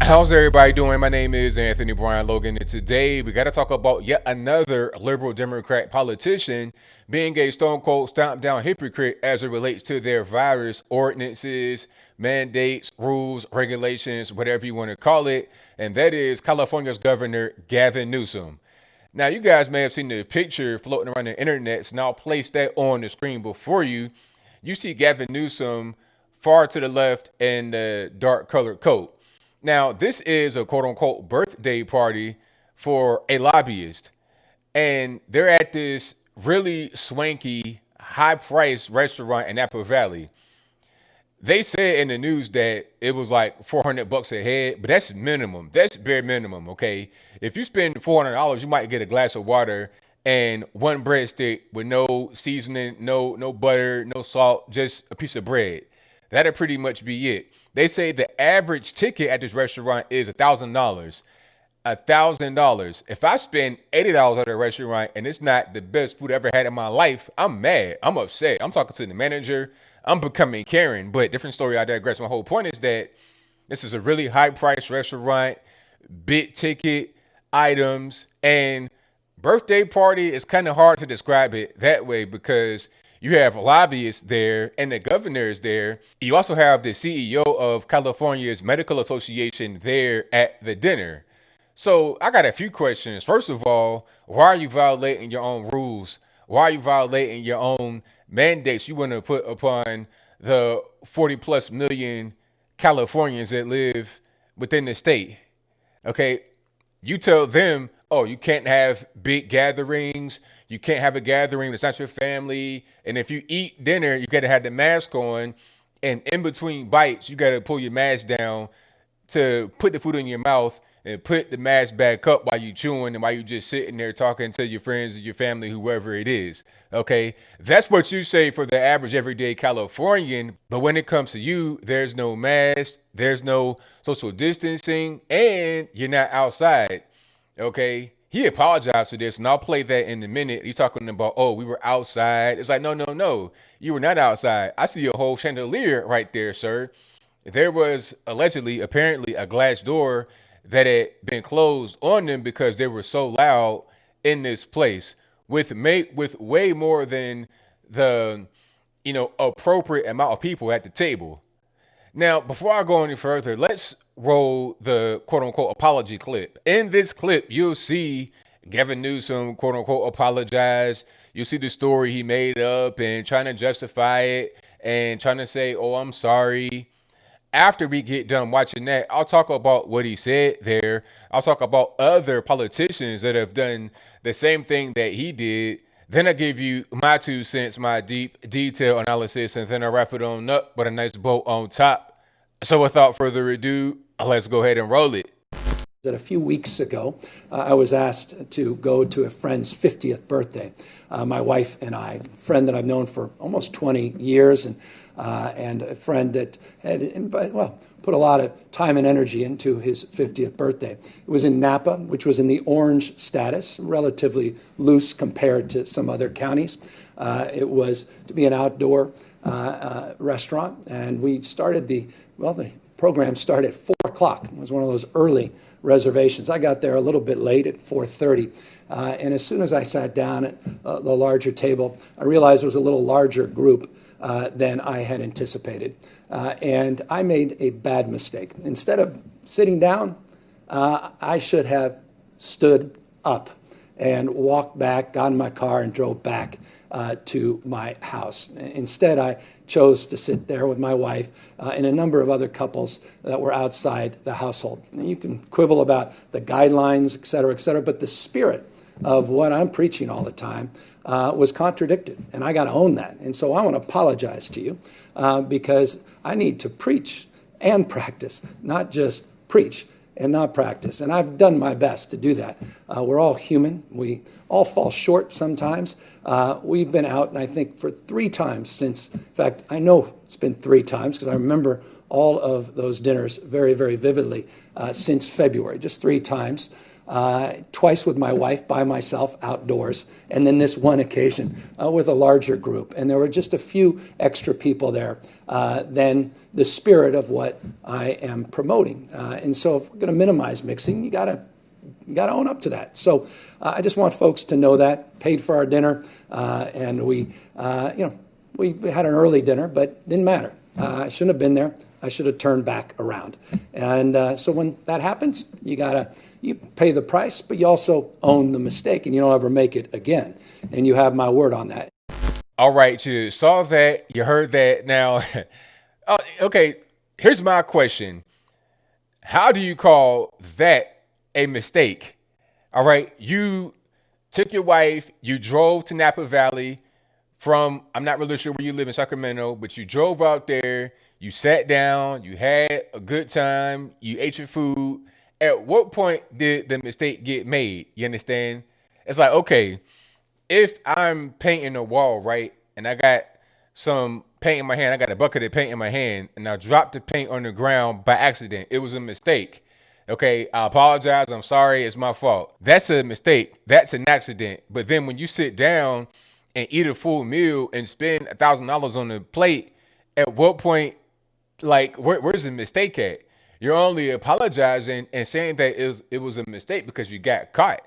How's everybody doing? My name is Anthony Brian Logan, and today we got to talk about yet another liberal Democrat politician being a stone cold stomp down hypocrite as it relates to their virus ordinances, mandates, rules, regulations, whatever you want to call it, and that is California's Governor Gavin Newsom. Now, you guys may have seen the picture floating around the internet, so now I'll place that on the screen before you. You see Gavin Newsom far to the left in the dark colored coat. Now, this is a quote unquote birthday party for a lobbyist. And they're at this really swanky, high priced restaurant in Napa Valley. They said in the news that it was like $400 a head, but that's minimum. That's bare minimum, okay? If you spend $400, you might get a glass of water and one breadstick with no seasoning, no butter, no salt, just a piece of bread. That'll pretty much be it. They say the average ticket at this restaurant is $1,000. $1,000. If I spend $80 at a restaurant and it's not the best food I ever had in my life, I'm mad. I'm upset. I'm talking to the manager. I'm becoming Karen. But different story, I digress. My whole point is that this is a really high priced restaurant, big ticket items, and birthday party is kind of hard to describe it that way because you have lobbyists there and the governor is there. You also have the CEO of California's Medical Association there at the dinner. So I got a few questions. First of all, why are you violating your own rules? Why are you violating your own mandates you want to put upon the 40 plus million Californians that live within the state? Okay, you tell them, oh, you can't have big gatherings. You can't have a gathering that's not your family. And if you eat dinner, you got to have the mask on. And in between bites, you got to pull your mask down to put the food in your mouth and put the mask back up while you chewing and while you just sitting there talking to your friends or your family, whoever it is. Okay, that's what you say for the average everyday Californian. But when it comes to you, there's no mask, there's no social distancing, and you're not outside. Okay, he apologized for this, and I'll play that in a minute. He's talking about, oh, we were outside. It's like, no, you were not outside. I see a whole chandelier right there, sir. There was allegedly, apparently, a glass door that had been closed on them because they were so loud in this place with way more than the appropriate amount of people at the table. Now, before I go any further, let's roll the quote-unquote apology clip. In this clip, you'll see Gavin Newsom quote-unquote apologize. You'll see the story he made up and trying to justify it and trying to say, oh, I'm sorry. After we get done watching that, I'll talk about what he said there. I'll talk about other politicians that have done the same thing that he did. Then I give you my 2 cents, my deep detail analysis, and then I wrap it on up with a nice bow on top. So without further ado, let's go ahead and roll it. That a few weeks ago, I was asked to go to a friend's 50th birthday. My wife and I, a friend that I've known for almost 20 years, and a friend that had, put a lot of time and energy into his 50th birthday. It was in Napa, which was in the orange status, relatively loose compared to some other counties. It was to be an outdoor restaurant, and we started the program started at 4 o'clock. It was one of those early reservations. I got there a little bit late at 4:30, and as soon as I sat down at the larger table, I realized it was a little larger group than I had anticipated. And I made a bad mistake. Instead of sitting down, I should have stood up and walked back, got in my car, and drove back to my house. Instead, I chose to sit there with my wife and a number of other couples that were outside the household. And you can quibble about the guidelines, et cetera, but the spirit of what I'm preaching all the time was contradicted, and I got to own that. And so I want to apologize to you because I need to preach and practice, not just preach and not practice. And I've done my best to do that. We're all human. We all fall short sometimes. We've been out, and I think for 3 times since, in fact, I know it's been 3 times because I remember all of those dinners very, very vividly since February, just 3 times. twice with my wife, by myself, outdoors, and then this one occasion with a larger group. And there were just a few extra people there than the spirit of what I am promoting. And so if we're going to minimize mixing, you got to own up to that. So I just want folks to know that. Paid for our dinner, and we had an early dinner, but it didn't matter. I shouldn't have been there. I should have turned back around. And so when that happens, you pay the price, but you also own the mistake, and you don't ever make it again. And you have my word on that. All right, you saw that, you heard that. Now, okay, here's my question. How do you call that a mistake? All right, you took your wife, you drove to Napa Valley from, I'm not really sure where you live in Sacramento, but you drove out there, you sat down, you had a good time, you ate your food. At what point did the mistake get made? You understand? It's like, okay, if I'm painting a wall, right, and I got some paint in my hand, I got a bucket of paint in my hand, and I dropped the paint on the ground by accident. It was a mistake. Okay, I apologize. I'm sorry. It's my fault. That's a mistake. That's an accident. But then when you sit down and eat a full meal and spend $1,000 on the plate, at what point, like, where's the mistake at? You're only apologizing and saying that it was a mistake because you got caught.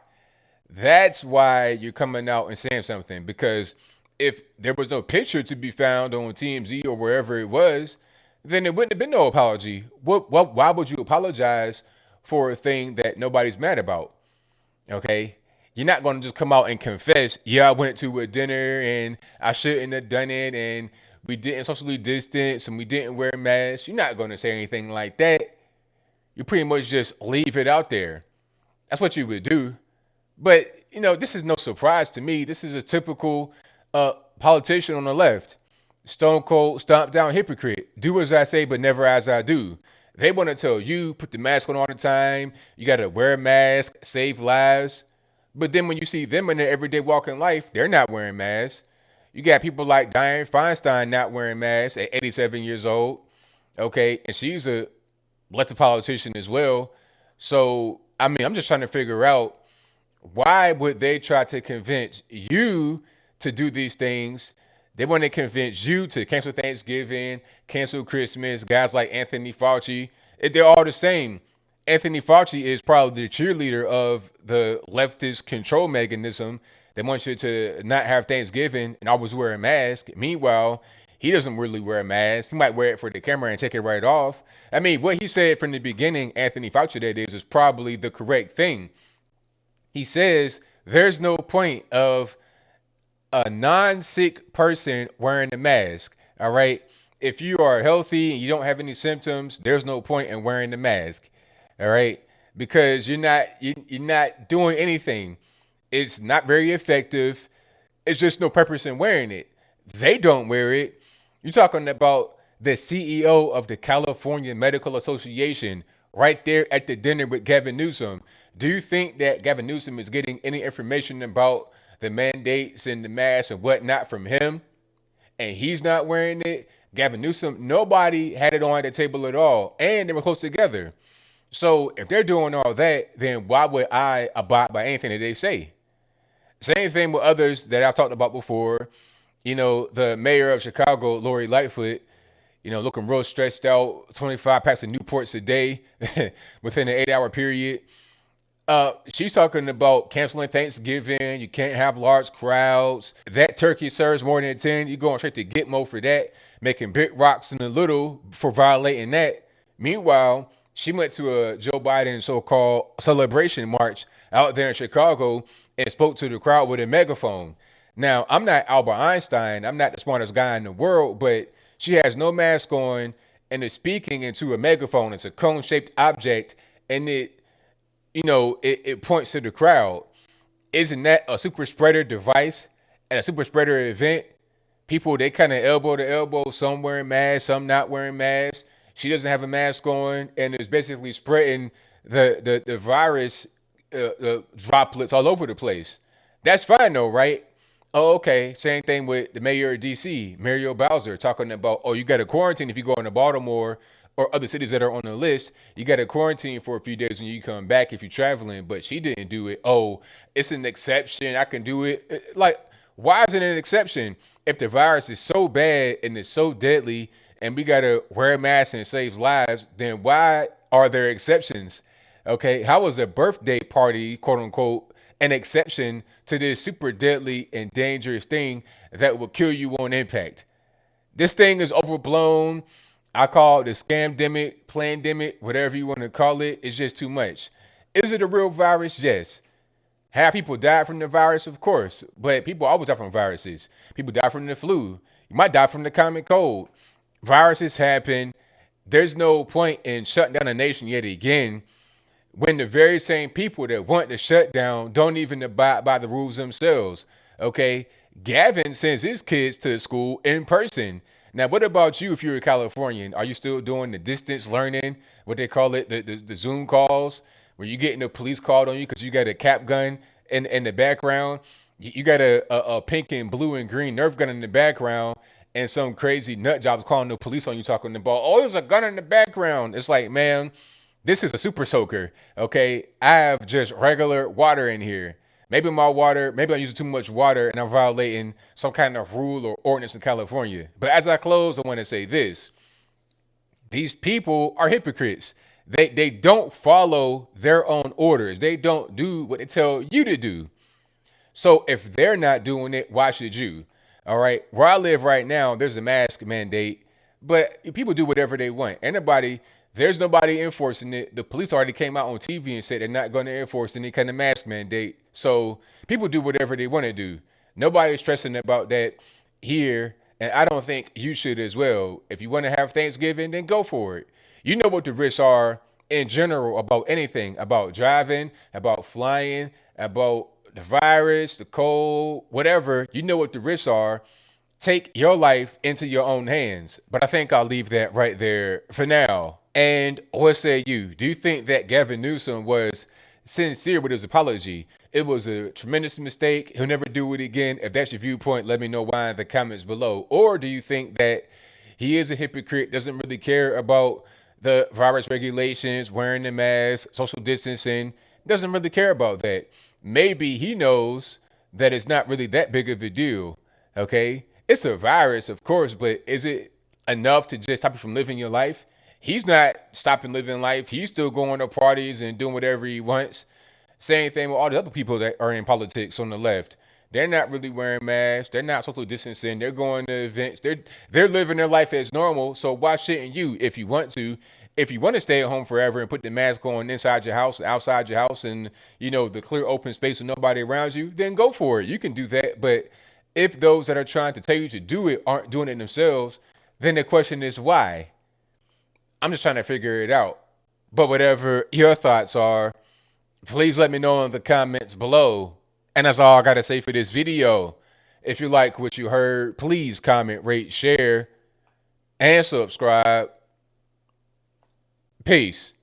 That's why you're coming out and saying something, because if there was no picture to be found on TMZ or wherever it was, then it wouldn't have been no apology. Why would you apologize for a thing that nobody's mad about? Okay? You're not going to just come out and confess, yeah, I went to a dinner and I shouldn't have done it and we didn't socially distance and we didn't wear masks. You're not going to say anything like that. You pretty much just leave it out there. That's what you would do. But, this is no surprise to me. This is a typical politician on the left. Stone cold, stomp down hypocrite. Do as I say, but never as I do. They want to tell you, put the mask on all the time. You got to wear a mask, save lives. But then when you see them in their everyday walking life, they're not wearing masks. You got people like Dianne Feinstein not wearing masks at 87 years old. Okay, and she's a elected politician as well. So, I'm just trying to figure out, why would they try to convince you to do these things? They want to convince you to cancel Thanksgiving, cancel Christmas. Guys like Anthony Fauci, they're all the same. Anthony Fauci is probably the cheerleader of the leftist control mechanism. They want you to not have Thanksgiving and always wear a mask. Meanwhile, he doesn't really wear a mask. He might wear it for the camera and take it right off. What he said from the beginning, Anthony Fauci, that is probably the correct thing. He says there's no point of a non-sick person wearing a mask. All right. If you are healthy and you don't have any symptoms, there's no point in wearing the mask. All right. Because you're not doing anything. It's not very effective. It's just no purpose in wearing it. They don't wear it. You're talking about the CEO of the California Medical Association right there at the dinner with Gavin Newsom. Do you think that Gavin Newsom is getting any information about the mandates and the masks and whatnot from him? And he's not wearing it. Gavin Newsom, nobody had it on the table at all. And they were close together. So if they're doing all that, then why would I abide by anything that they say? Same thing with others that I've talked about before. The mayor of Chicago, Lori Lightfoot, looking real stressed out, 25 packs of Newports a day within an 8-hour period. She's talking about canceling Thanksgiving. You can't have large crowds. That turkey serves more than 10. You're going straight to Gitmo for that, making big rocks in the little for violating that. Meanwhile, she went to a Joe Biden so-called celebration march out there in Chicago and spoke to the crowd with a megaphone. Now, I'm not Albert Einstein. I'm not the smartest guy in the world, but she has no mask on and is speaking into a megaphone. It's a cone-shaped object, and it points to the crowd. Isn't that a super spreader device at a super spreader event? People, they kind of elbow to elbow, some wearing masks, some not wearing masks. She doesn't have a mask on and is basically spreading the virus droplets all over the place. That's fine though, right? Oh, okay. Same thing with the mayor of DC, Muriel Bowser, talking about, you got to quarantine if you go into Baltimore or other cities that are on the list, you got to quarantine for a few days when you come back if you're traveling. But she didn't do it. Oh, it's an exception. I can do it. Like, why is it an exception if the virus is so bad and it's so deadly and we got to wear a mask and it saves lives? Then why are there exceptions? Okay, how was a birthday party, quote unquote, an exception to this super deadly and dangerous thing that will kill you on impact? This thing is overblown. I call it the scamdemic, plandemic, whatever you want to call it. It's just too much. Is it a real virus? Yes. Have people died from the virus? Of course. But people always die from viruses. People die from the flu. You might die from the common cold. Viruses happen. There's no point in shutting down a nation yet again when the very same people that want to shut down don't even abide by the rules themselves. Okay? Gavin sends his kids to school in person. Now, what about you if you're a Californian? Are you still doing the distance learning, what they call it, the Zoom calls, where you're getting the police called on you because you got a cap gun in the background? You got a pink and blue and green Nerf gun in the background, and some crazy nut jobs calling the police on you talking about, oh, there's a gun in the background. It's like, man, this is a super soaker, okay? I have just regular water in here. Maybe I'm using too much water and I'm violating some kind of rule or ordinance in California. But as I close, I want to say this. These people are hypocrites. They don't follow their own orders. They don't do what they tell you to do. So if they're not doing it, why should you? All right. Where I live right now, there's a mask mandate, but people do whatever they want. There's nobody enforcing it. The police already came out on TV and said they're not going to enforce any kind of mask mandate. So people do whatever they want to do. Nobody's stressing about that here. And I don't think you should as well. If you want to have Thanksgiving, then go for it. You know what the risks are in general about anything, about driving, about flying, about the virus, the cold, whatever. You know what the risks are. Take your life into your own hands. But I think I'll leave that right there for now. And what say you? Do you think that Gavin Newsom was sincere with his apology? It was a tremendous mistake. He'll never do it again. If that's your viewpoint, let me know why in the comments below. Or do you think that he is a hypocrite, doesn't really care about the virus regulations, wearing the mask, social distancing, doesn't really care about that? Maybe he knows that it's not really that big of a deal, okay? It's a virus, of course, but is it enough to just stop you from living your life? He's not stopping living life. He's still going to parties and doing whatever he wants. Same thing with all the other people that are in politics on the left. They're not really wearing masks. They're not social distancing. They're going to events. They're living their life as normal. So why shouldn't you, if you want to? If you want to stay at home forever and put the mask on inside your house, outside your house, and the clear open space with nobody around you, then go for it. You can do that. But if those that are trying to tell you to do it aren't doing it themselves, then the question is why? I'm just trying to figure it out. But whatever your thoughts are, please let me know in the comments below. And that's all I got to say for this video. If you like what you heard, please comment, rate, share, and subscribe. Peace.